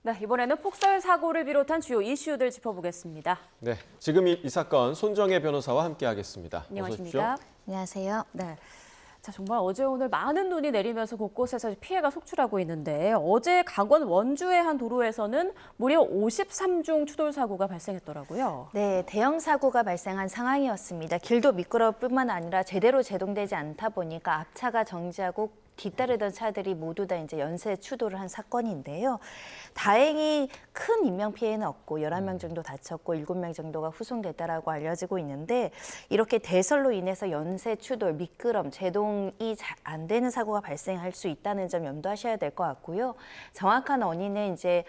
네, 이번에는 폭설 사고를 비롯한 주요 이슈들 짚어보겠습니다. 네, 지금 이 사건 손정혜 변호사와 함께하겠습니다. 안녕하십니까? 안녕하세요. 네. 자, 정말 어제 오늘 많은 눈이 내리면서 곳곳에서 피해가 속출하고 있는데 어제 강원 원주의 한 도로에서는 무려 53중 추돌 사고가 발생했더라고요. 네, 대형 사고가 발생한 상황이었습니다. 길도 미끄러울 뿐만 아니라 제대로 제동되지 않다 보니까 앞차가 정지하고 뒤따르던 차들이 모두 다 이제 연쇄 추돌을 한 사건인데요. 다행히 큰 인명 피해는 없고 11명 정도 다쳤고 7명 정도가 후송됐다라고 알려지고 있는데 이렇게 대설로 인해서 연쇄 추돌, 미끄럼, 제동이 잘 안 되는 사고가 발생할 수 있다는 점 염두하셔야 될 것 같고요. 정확한 원인은 이제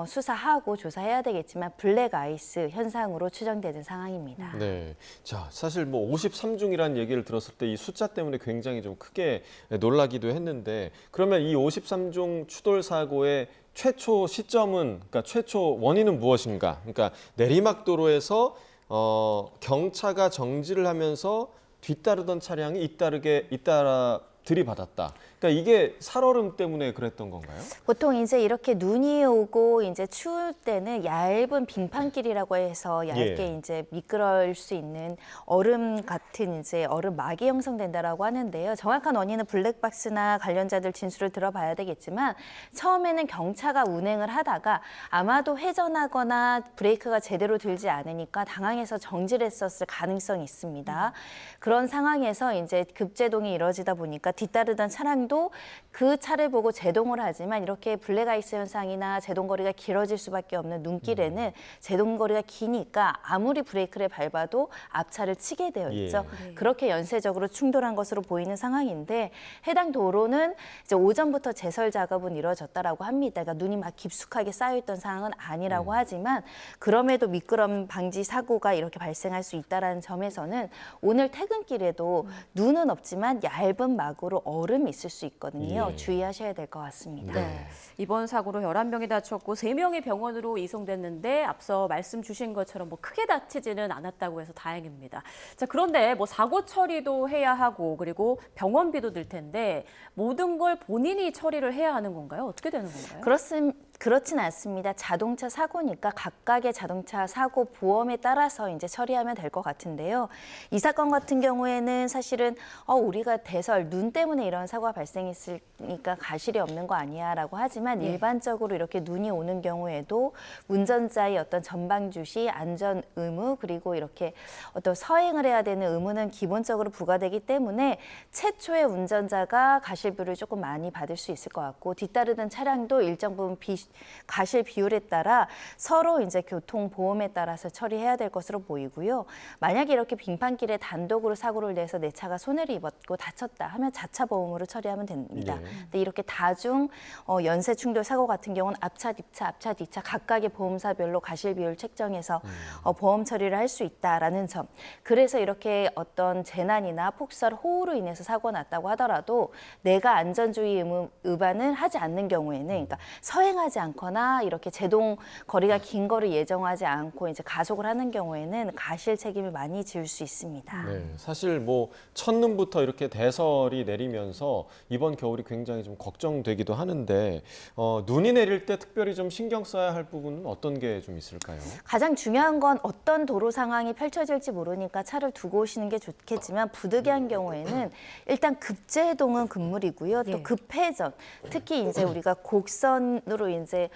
수사하고 조사해야 되겠지만 블랙 아이스 현상으로 추정되는 상황입니다. 네, 자 사실 뭐 53중이라는 얘기를 들었을 때 이 숫자 때문에 굉장히 좀 크게 놀라기도 했는데 그러면 이 53중 추돌 사고의 최초 시점은 그러니까 최초 원인은 무엇인가? 그러니까 내리막도로에서 경차가 정지를 하면서 뒤따르던 차량이 잇따라 들이받았다. 그러니까 이게 살얼음 때문에 그랬던 건가요? 보통 이제 이렇게 눈이 오고 이제 추울 때는 얇은 빙판길이라고 해서 얇게 이제 미끄러울 수 있는 얼음 같은 이제 얼음막이 형성된다라고 하는데요. 정확한 원인은 블랙박스나 관련자들 진술을 들어봐야 되겠지만 처음에는 경차가 운행을 하다가 아마도 회전하거나 브레이크가 제대로 들지 않으니까 당황해서 정지를 했었을 가능성이 있습니다. 그런 상황에서 이제 급제동이 이루어지다 보니까 뒤따르던 차량도 그 차를 보고 제동을 하지만 이렇게 블랙아이스 현상이나 제동거리가 길어질 수밖에 없는 눈길에는 제동거리가 기니까 아무리 브레이크를 밟아도 앞차를 치게 되어 있죠. 그렇게 연쇄적으로 충돌한 것으로 보이는 상황인데 해당 도로는 이제 오전부터 제설 작업은 이루어졌다라고 합니다. 그러니까 눈이 막 깊숙하게 쌓여있던 상황은 아니라고 하지만 그럼에도 미끄럼 방지 사고가 이렇게 발생할 수 있다는 점에서는 오늘 퇴근길에도 눈은 없지만 얇은 막으로 얼음이 있을 수 있거든요. 주의하셔야 될 것 같습니다. 네. 이번 사고로 11명이 다쳤고 3명이 병원으로 이송됐는데 앞서 말씀 주신 것처럼 뭐 크게 다치지는 않았다고 해서 다행입니다. 자, 그런데 뭐 사고 처리도 해야 하고 그리고 병원비도 들 텐데 모든 걸 본인이 처리를 해야 하는 건가요? 어떻게 되는 건가요? 그렇진 않습니다. 자동차 사고니까 각각의 자동차 사고 보험에 따라서 이제 처리하면 될 것 같은데요. 이 사건 같은 경우에는 사실은 우리가 대설, 눈 때문에 이런 사고가 발생했으니까 가실이 없는 거 아니야라고 하지만 일반적으로 이렇게 눈이 오는 경우에도 운전자의 어떤 전방 주시, 안전 의무 그리고 이렇게 어떤 서행을 해야 되는 의무는 기본적으로 부과되기 때문에 최초의 운전자가 가실비를 조금 많이 받을 수 있을 것 같고 뒤따르던 차량도 일정 부분 가실 비율에 따라 서로 이제 교통보험에 따라서 처리해야 될 것으로 보이고요. 만약에 이렇게 빙판길에 단독으로 사고를 내서 내 차가 손해를 입었고 다쳤다 하면 자차 보험으로 처리하면 됩니다. 근데 이렇게 다중 연쇄 충돌 사고 같은 경우는 앞차, 뒤차 각각의 보험사별로 가실 비율 책정해서 보험 처리를 할 수 있다라는 점. 그래서 이렇게 어떤 재난이나 폭설, 호우로 인해서 사고가 났다고 하더라도 내가 안전주의 의무 위반을 하지 않는 경우에는 그러니까 서행하지 않거나 이렇게 제동 거리가 긴 거를 예정하지 않고 이제 가속을 하는 경우에는 가실 책임을 많이 지을 수 있습니다. 네, 사실 뭐 첫눈부터 이렇게 대설이 내리면서 이번 겨울이 굉장히 좀 걱정되기도 하는데 눈이 내릴 때 특별히 좀 신경 써야 할 부분은 어떤 게 좀 있을까요? 가장 중요한 건 어떤 도로 상황이 펼쳐질지 모르니까 차를 두고 오시는 게 좋겠지만 부득이한 경우에는 일단 급제동은 금물이고요. 또 급회전, 특히 이제 우리가 곡선으로 이제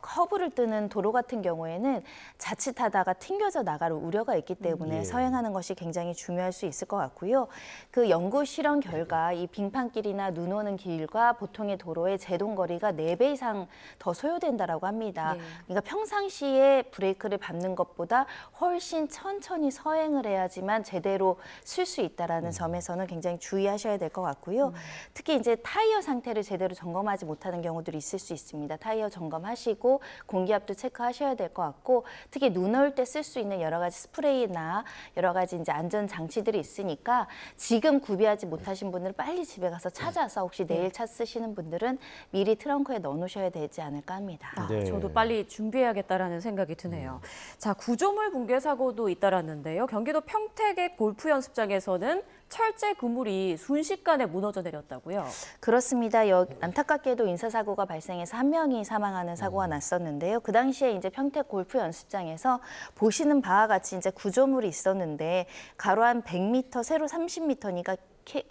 커브를 뜨는 도로 같은 경우에는 자칫하다가 튕겨져 나갈 우려가 있기 때문에 서행하는 것이 굉장히 중요할 수 있을 것 같고요. 그 연구 실험 결과 이 빙판길이나 눈 오는 길과 보통의 도로의 제동 거리가 4배 이상 더 소요된다라고 합니다. 그러니까 평상시에 브레이크를 밟는 것보다 훨씬 천천히 서행을 해야지만 제대로 쓸 수 있다라는 점에서는 굉장히 주의하셔야 될 것 같고요. 특히 이제 타이어 상태를 제대로 점검하지 못하는 경우들이 있을 수 있습니다. 타이어 점검하시고 공기압도 체크하셔야 될 것 같고 특히 눈 올 때 쓸 수 있는 여러 가지 스프레이나 여러 가지 이제 안전 장치들이 있으니까 지금 구비하지 못하신 분들은 빨리 집에 가서 찾아서 혹시 내일 차 쓰시는 분들은 미리 트렁크에 넣어놓으셔야 되지 않을까 합니다. 저도 빨리 준비해야겠다라는 생각이 드네요. 자, 구조물 붕괴 사고도 잇따랐는데요. 경기도 평택의 골프 연습장에서는 철제 그물이 순식간에 무너져 내렸다고요? 그렇습니다. 안타깝게도 인사사고가 발생해서 한 명이 사망하는 사고가 났었는데요. 그 당시에 이제 평택 골프 연습장에서 보시는 바와 같이 이제 구조물이 있었는데 가로 한 100m, 세로 30m니까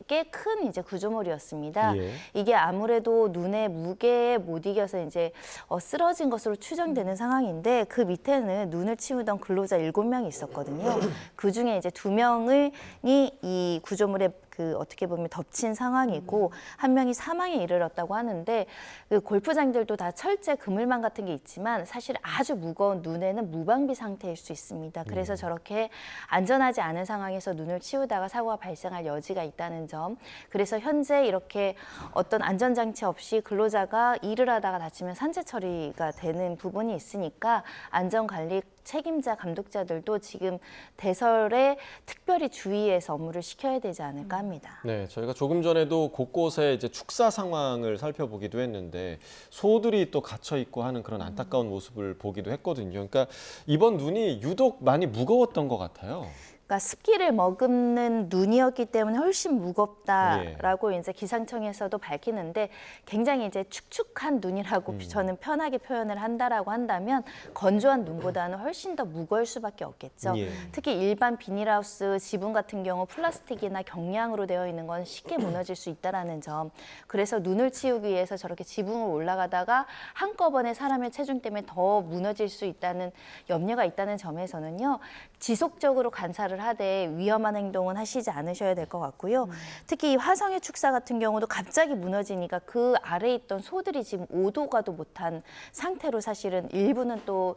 꽤 큰 이제 구조물이었습니다. 예. 이게 아무래도 눈의 무게에 못 이겨서 이제 쓰러진 것으로 추정되는 상황인데 그 밑에는 눈을 치우던 근로자 7명이 있었거든요. 그 중에 이제 2명이 이 구조물에 어떻게 보면 덮친 상황이고 한 명이 사망에 이르렀다고 하는데 그 골프장들도 다 철제 그물망 같은 게 있지만 사실 아주 무거운 눈에는 무방비 상태일 수 있습니다. 그래서 저렇게 안전하지 않은 상황에서 눈을 치우다가 사고가 발생할 여지가 있다는 점. 그래서 현재 이렇게 어떤 안전장치 없이 근로자가 일을 하다가 다치면 산재 처리가 되는 부분이 있으니까 안전관리 책임자, 감독자들도 지금 대설에 특별히 주의해서 업무를 시켜야 되지 않을까 합니다. 네, 저희가 조금 전에도 곳곳에 이제 축사 상황을 살펴보기도 했는데 소들이 또 갇혀 있고 하는 그런 안타까운 모습을 보기도 했거든요. 그러니까 이번 눈이 유독 많이 무거웠던 것 같아요. 그러니까 습기를 머금는 눈이었기 때문에 훨씬 무겁다라고 이제 기상청에서도 밝히는데 굉장히 이제 축축한 눈이라고 저는 편하게 표현을 한다라고 한다면 건조한 눈보다는 훨씬 더 무거울 수밖에 없겠죠. 예. 특히 일반 비닐하우스 지붕 같은 경우 플라스틱이나 경량으로 되어 있는 건 쉽게 무너질 수 있다라는 점. 그래서 눈을 치우기 위해서 저렇게 지붕을 올라가다가 한꺼번에 사람의 체중 때문에 더 무너질 수 있다는 염려가 있다는 점에서는요. 지속적으로 관찰을 하되 위험한 행동은 하시지 않으셔야 될 것 같고요. 특히 이 화성의 축사 같은 경우도 갑자기 무너지니까 그 아래에 있던 소들이 지금 오도 가도 못한 상태로 사실은 일부는 또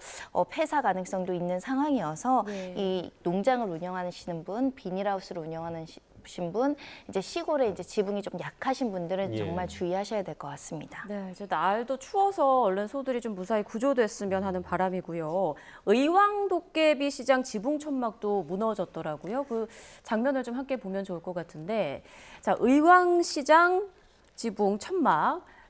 폐사 가능성도 있는 상황이어서 네. 이 농장을 운영하시는 분, 비닐하우스를 운영하는 분, 이제 시골에 이제 지붕이 좀 약하신 분들은 예. 정말 주의하셔야 될 것 같습니다. 네, 이제 날도 추워서 얼른 소들이 좀 무사히 구조됐으면 하는 바람이고요. 의왕도깨비 시장 지붕 천막도 무너졌더라고요. 그 장면을 좀 함께 보면 좋을 것 같은데, 자, 의왕시장 지붕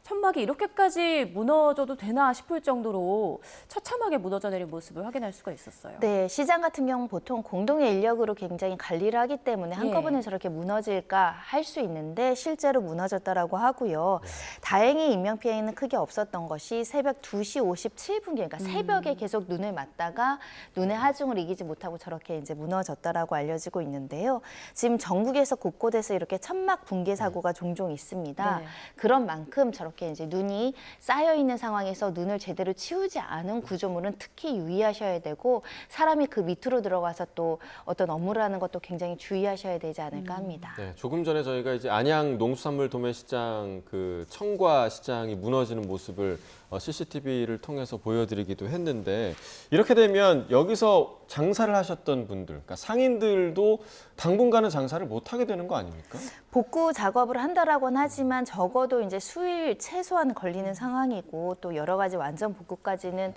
천막이 이렇게까지 무너져도 되나 싶을 정도로 처참하게 무너져 내린 모습을 확인할 수가 있었어요. 네, 시장 같은 경우는 보통 공동의 인력으로 굉장히 관리를 하기 때문에 한꺼번에 저렇게 무너질까 할 수 있는데 실제로 무너졌다라고 하고요. 다행히 인명피해는 크게 없었던 것이 새벽 2시 57분경, 그러니까 새벽에 계속 눈을 맞다가 눈의 하중을 이기지 못하고 저렇게 이제 무너졌다라고 알려지고 있는데요. 지금 전국에서 곳곳에서 이렇게 천막 붕괴 사고가 종종 있습니다. 네. 그런 만큼 저렇게 이제 눈이 쌓여 있는 상황에서 눈을 제대로 치우지 않은 구조물은 특히 유의하셔야 되고 사람이 그 밑으로 들어가서 또 어떤 업무를 하는 것도 굉장히 주의하셔야 되지 않을까 합니다. 네, 조금 전에 저희가 이제 안양 농수산물 도매시장 그 청과 시장이 무너지는 모습을 CCTV를 통해서 보여드리기도 했는데 이렇게 되면 여기서 장사를 하셨던 분들, 그러니까 상인들도 당분간은 장사를 못 하게 되는 거 아닙니까? 복구 작업을 한다라고는 하지만 적어도 이제 수일 최소한 걸리는 상황이고 또 여러 가지 완전 복구까지는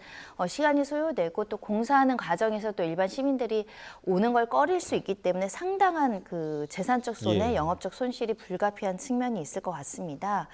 시간이 소요되고 또 공사하는 과정에서 또 일반 시민들이 오는 걸 꺼릴 수 있기 때문에 상당한 그 재산적 손해, 예. 영업적 손실이 불가피한 측면이 있을 것 같습니다.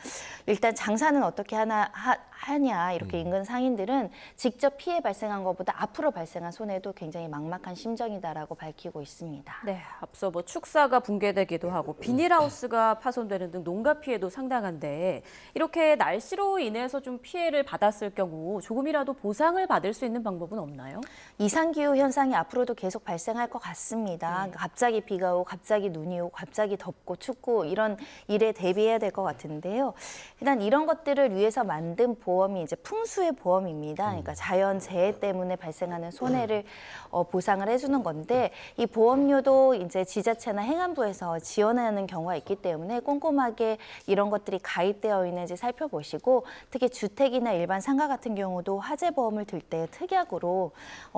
일단 장사는 어떻게 하냐 이렇게 인근 상인들은 직접 피해 발생한 것보다 앞으로 발생한 손해도 굉장히 막막한 심정이다라고 밝히고 있습니다. 네, 앞서 뭐 축사가 붕괴되기도 하고 비닐하우스가 파손되는 등 농가 피해도 상당한데 이렇게 날씨로 인해서 좀 피해를 받았을 경우 조금이라도 보상을 받을 수 있는 방법은 없나요? 이상기후 현상이 앞으로도 계속 발생할 것 같습니다. 그러니까 갑자기 비가 오고 갑자기 눈이 오고 갑자기 덥고 춥고 이런 일에 대비해야 될 것 같은데요. 일단 이런 것들을 위해서 만든 보험이 이제 풍수의 보험입니다. 그러니까 자연재해 때문에 발생하는 손해를 보상을 해주는 건데 이 보험료도 이제 지자체나 행안부에서 지원하는 경우가 있기 때문에 꼼꼼하게 이런 것들이 가입되어 있는지 살펴보시고 특히 주택이나 일반 상가 같은 경우도 화재 보험을 들 때 특약으로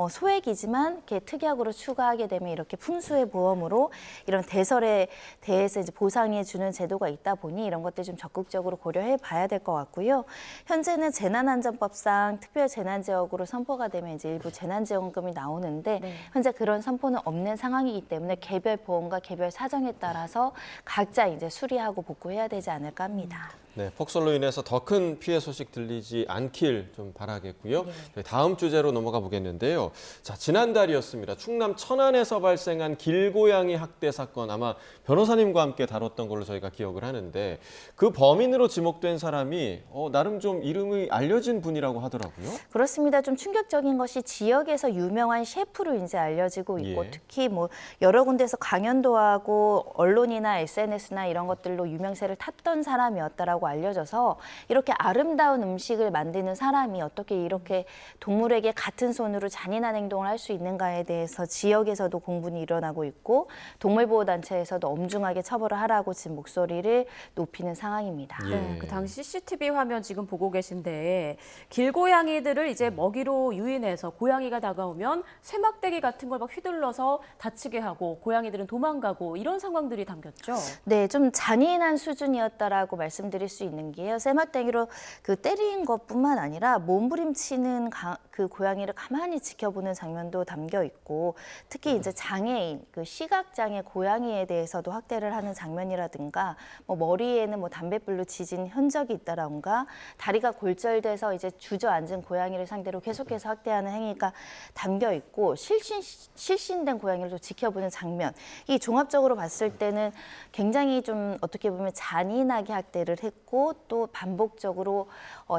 소액이지만 이렇게 특약으로 추가하게 되면 이렇게 풍수의 보험으로 이런 대설에 대해서 이제 보상해 주는 제도가 있다 보니 이런 것들 좀 적극적으로 고려해 봐야 될 것 같고요. 현재는 재난안전법상 특별재난지역으로 선포가 되면 이제 일부 재난지원금이 나오는데 네. 현재 그런 선포는 없는 상황이기 때문에 개별 보험과 개별 사정에 따라서 각자 이제 수리하고 복구해야 되지 않을까 합니다. 네, 폭설로 인해서 더 큰 피해 소식 들리지 않길 좀 바라겠고요. 네, 다음 주제로 넘어가 보겠는데요. 자, 지난달이었습니다. 충남 천안에서 발생한 길고양이 학대 사건, 아마 변호사님과 함께 다뤘던 걸로 저희가 기억을 하는데 그 범인으로 지목된 사람이 나름 좀 이름이 알려진 분이라고 하더라고요. 그렇습니다. 좀 충격적인 것이 지역에서 유명한 셰프로 이제 알려지고 있고 예. 특히 뭐 여러 군데서 강연도 하고 언론이나 SNS나 이런 것들로 유명세를 탔던 사람이었다라고 알려져서 이렇게 아름다운 음식을 만드는 사람이 어떻게 이렇게 동물에게 같은 손으로 잔인한 행동을 할 수 있는가에 대해서 지역에서도 공분이 일어나고 있고 동물보호단체에서도 엄중하게 처벌을 하라고 지금 목소리를 높이는 상황입니다. 예. 네, 그 당시 CCTV 화면 지금 보고 계신데 길고양이들을 이제 먹이로 유인해서 고양이가 다가오면 쇠막대기 같은 걸 막 휘둘러서 다치게 하고 고양이들은 도망가고 이런 상황들이 담겼죠. 네, 좀 잔인한 수준이었다라고 말씀드릴 수 있는 게요. 쇠막대기로 그 때린 것뿐만 아니라 몸부림치는 그 고양이를 가만히 지켜보는 장면도 담겨 있고 특히 이제 장애인, 그 시각장애 고양이에 대해서도 학대를 하는 장면이라든가 뭐 머리에는 뭐 담뱃불로 지진 흔적이 있다라던가 다리가 골절돼서 이제 주저앉은 고양이를 상대로 계속해서 학대하는 행위가 담겨 있고 실신된 고양이를 또 지켜보는 장면. 이 종합적으로 봤을 때는 굉장히 좀 어떻게 보면 잔인하게 학대를 했고 또 반복적으로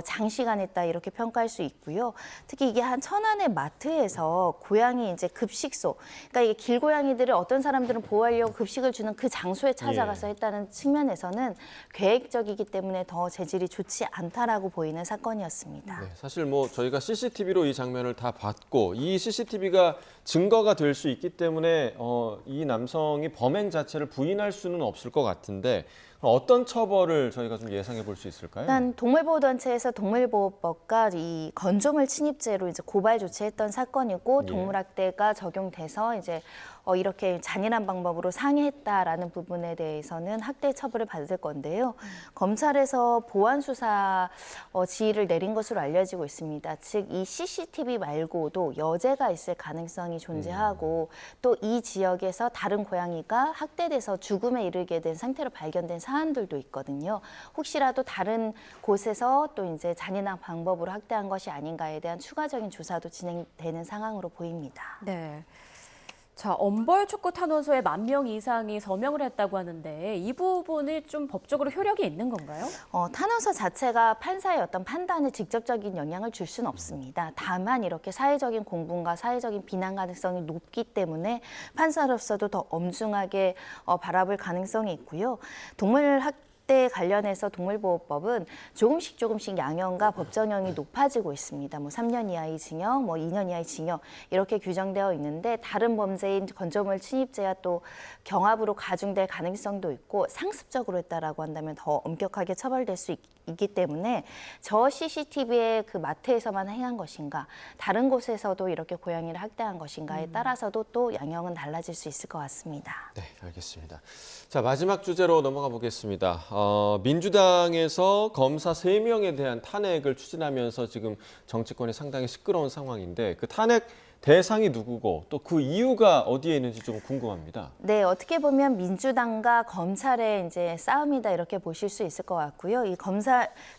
장시간 했다 이렇게 평가할 수 있고요. 특히 이게 한 천안의 마트에서 고양이 이제 급식소, 그러니까 이게 길고양이들을 어떤 사람들은 보호하려고 급식을 주는 그 장소에 찾아가서 했다는 측면에서는 계획적이기 때문에 더 재질이 좋지 않다라고 보이는 사건이었습니다. 네, 사실 뭐 저희가 CCTV로 이 장면을 다 봤고 이 CCTV가 증거가 될 수 있기 때문에 이 남성이 범행 자체를 부인할 수는 없을 것 같은데 어떤 처벌을 저희가 좀 예상해 볼 수 있을까요? 일단 동물보호단체에서 동물보호법과 이 건조물 침입죄로 이제 고발 조치했던 사건이고 예. 동물학대가 적용돼서 이제 이렇게 잔인한 방법으로 상해했다라는 부분에 대해서는 학대 처벌을 받을 건데요. 검찰에서 보완 수사 지휘를 내린 것으로 알려지고 있습니다. 즉 이 CCTV 말고도 여죄가 있을 가능성이 존재하고 또 이 지역에서 다른 고양이가 학대돼서 죽음에 이르게 된 상태로 발견된 사안들도 있거든요. 혹시라도 다른 곳에서 또 이제 잔인한 방법으로 학대한 것이 아닌가에 대한 추가적인 조사도 진행되는 상황으로 보입니다. 네. 자, 엄벌 축구 탄원서에 10,000명 이상이 서명을 했다고 하는데 이 부분이 좀 법적으로 효력이 있는 건가요? 탄원서 자체가 판사의 어떤 판단에 직접적인 영향을 줄 수는 없습니다. 다만 이렇게 사회적인 공분과 사회적인 비난 가능성이 높기 때문에 판사로서도 더 엄중하게 바라볼 가능성이 있고요. 동물학대 관련해서 동물보호법은 조금씩 양형과 법정형이 높아지고 있습니다. 뭐 3년 이하의 징역, 뭐 2년 이하의 징역 이렇게 규정되어 있는데 다른 범죄인 건조물 침입죄와 또 경합으로 가중될 가능성도 있고 상습적으로 했다라고 한다면 더 엄격하게 처벌될 수 있기 때문에 저 CCTV의 그 마트에서만 행한 것인가 다른 곳에서도 이렇게 고양이를 학대한 것인가에 따라서도 또 양형은 달라질 수 있을 것 같습니다. 네, 알겠습니다. 자, 마지막 주제로 넘어가 보겠습니다. 민주당에서 검사 3명에 대한 탄핵을 추진하면서 지금 정치권이 상당히 시끄러운 상황인데 그 탄핵 대상이 누구고 또 그 이유가 어디에 있는지 좀 궁금합니다. 네, 어떻게 보면 민주당과 검찰의 이제 싸움이다 이렇게 보실 수 있을 것 같고요. 이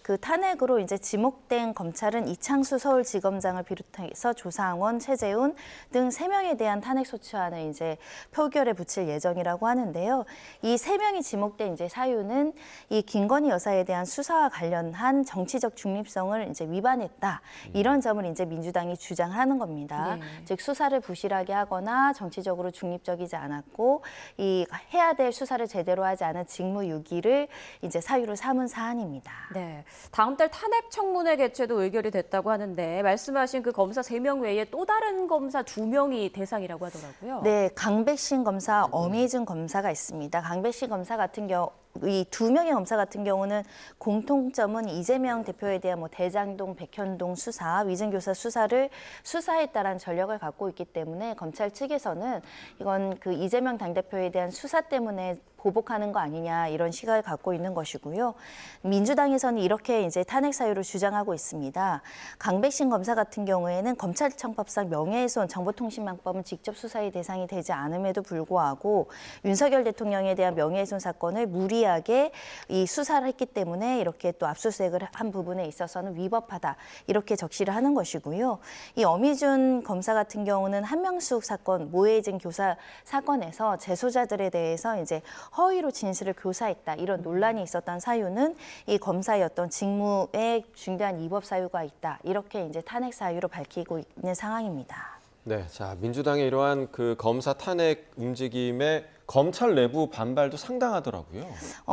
그 탄핵으로 이제 지목된 검찰은 이창수 서울지검장을 비롯해서 조상원, 최재훈 등 3명에 대한 탄핵 소추안을 이제 표결에 붙일 예정이라고 하는데요. 이 3명이 지목된 이제 사유는 이 김건희 여사에 대한 수사와 관련한 정치적 중립성을 이제 위반했다. 이런 점을 이제 민주당이 주장하는 겁니다. 네. 즉 수사를 부실하게 하거나 정치적으로 중립적이지 않았고 이 해야 될 수사를 제대로 하지 않은 직무유기를 이제 사유로 삼은 사안입니다. 네. 다음 달 탄핵 청문회 개최도 의결이 됐다고 하는데 말씀하신 그 검사 3명 외에 또 다른 검사 2명이 대상이라고 하더라고요. 네, 강백신 검사, 엄혜준 검사가 있습니다. 강백신 검사 같은 경우 이 2명의 검사 같은 경우는 공통점은 이재명 대표에 대한 뭐 대장동, 백현동 수사, 위증교사 수사를 수사했다라는 전력을 갖고 있기 때문에 검찰 측에서는 이건 그 이재명 당대표에 대한 수사 때문에 보복하는 거 아니냐 이런 시각을 갖고 있는 것이고요. 민주당에서는 이렇게 이제 탄핵 사유를 주장하고 있습니다. 강백신 검사 같은 경우에는 검찰청법상 명예훼손 정보통신망법은 직접 수사의 대상이 되지 않음에도 불구하고 윤석열 대통령에 대한 명예훼손 사건을 무리하게 이 수사를 했기 때문에 이렇게 또 압수수색을 한 부분에 있어서는 위법하다 이렇게 적시를 하는 것이고요. 이 어미준 검사 같은 경우는 한명숙 사건 모해진 교사 사건에서 재소자들에 대해서 이제 허위로 진술을 교사했다 이런 논란이 있었던 사유는 이 검사의 어떤 직무에 중대한 위법 사유가 있다 이렇게 이제 탄핵 사유로 밝히고 있는 상황입니다. 네, 자 민주당의 이러한 그 검사 탄핵 움직임에 검찰 내부 반발도 상당하더라고요.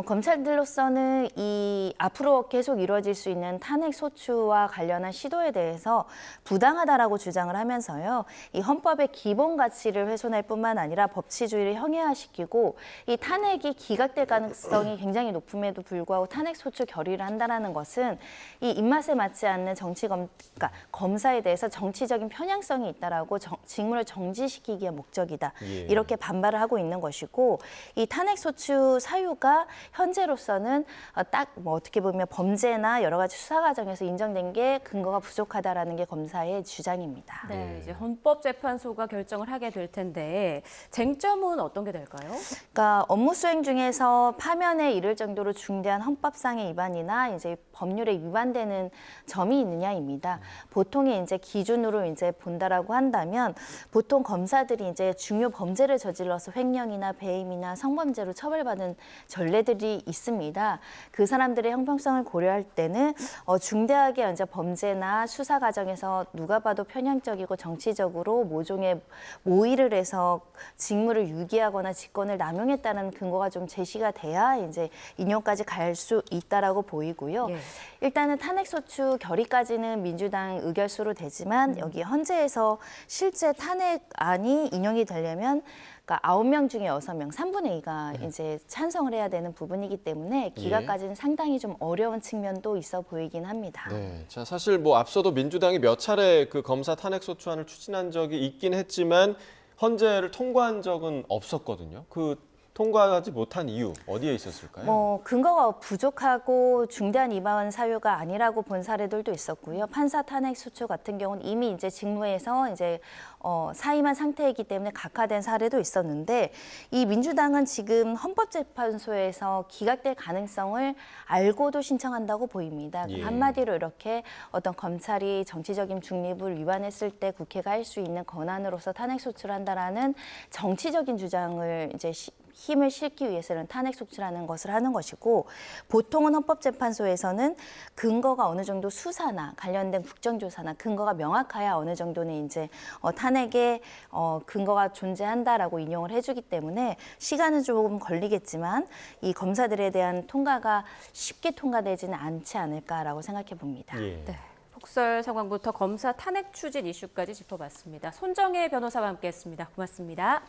검찰들로서는 이 앞으로 계속 이루어질 수 있는 탄핵 소추와 관련한 시도에 대해서 부당하다라고 주장을 하면서요. 이 헌법의 기본 가치를 훼손할 뿐만 아니라 법치주의를 형해화시키고 이 탄핵이 기각될 가능성이 굉장히 높음에도 불구하고 탄핵 소추 결의를 한다는 것은 이 입맛에 맞지 않는 그러니까 검사에 대해서 정치적인 편향성이 있다라고 직무를 정지시키기 위한 목적이다. 예. 이렇게 반발을 하고 있는 것이고 이 탄핵 소추 사유가 현재로서는 딱 뭐 어떻게 보면 범죄나 여러 가지 수사 과정에서 인정된 게 근거가 부족하다라는 게 검사의 주장입니다. 네, 이제 헌법재판소가 결정을 하게 될 텐데 쟁점은 어떤 게 될까요? 그러니까 업무 수행 중에서 파면에 이를 정도로 중대한 헌법상의 위반이나 이제 법률에 위반되는 점이 있느냐입니다. 보통의 이제 기준으로 이제 본다라고 한다면 보통 검사들이 이제 중요 범죄를 저질러서 횡령이나 배임이나 성범죄로 처벌받은 전례들이 있습니다. 그 사람들의 형평성을 고려할 때는 중대하게 이제 범죄나 수사 과정에서 누가 봐도 편향적이고 정치적으로 모종의 모의를 해서 직무를 유기하거나 직권을 남용했다는 근거가 좀 제시가 돼야 이제 인용까지 갈 수 있다라고 보이고요. 예. 일단은 탄핵소추 결의까지는 민주당 의결수로 되지만 여기 헌재에서 실제 탄핵안이 인용이 되려면 그러니까 9명 중에 6명, 3분의 2가 이제 찬성을 해야 되는 부분이기 때문에 기각까지는 상당히 좀 어려운 측면도 있어 보이긴 합니다. 네, 자 사실 뭐 앞서도 민주당이 몇 차례 그 검사 탄핵 소추안을 추진한 적이 있긴 했지만 헌재를 통과한 적은 없었거든요. 그 통과하지 못한 이유 어디에 있었을까요? 근거가 부족하고 중대한 위반 사유가 아니라고 본 사례들도 있었고요. 판사 탄핵 소추 같은 경우는 이미 이제 직무에서 이제 사임한 상태이기 때문에 각하된 사례도 있었는데 이 민주당은 지금 헌법재판소에서 기각될 가능성을 알고도 신청한다고 보입니다. 예. 한마디로 이렇게 어떤 검찰이 정치적인 중립을 위반했을 때 국회가 할 수 있는 권한으로서 탄핵 소추를 한다라는 정치적인 주장을 이제 힘을 실기 위해서는 탄핵 소추라는 것을 하는 것이고 보통은 헌법재판소에서는 근거가 어느 정도 수사나 관련된 국정조사나 근거가 명확해야 어느 정도는 이제 탄핵에 근거가 존재한다라고 인용을 해주기 때문에 시간은 조금 걸리겠지만 이 검사들에 대한 통과가 쉽게 통과되지는 않지 않을까라고 생각해 봅니다. 예. 네. 폭설 상황부터 검사 탄핵 추진 이슈까지 짚어봤습니다. 손정혜 변호사와 함께했습니다. 고맙습니다.